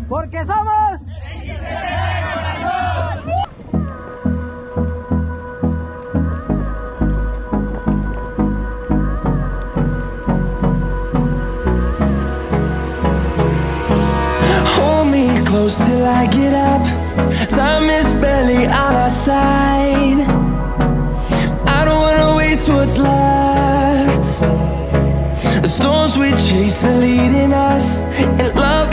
Porque somos... Hold me close till I get up. Time is barely on our side. I don't wanna waste what's left. The storms we chase are leading us, and love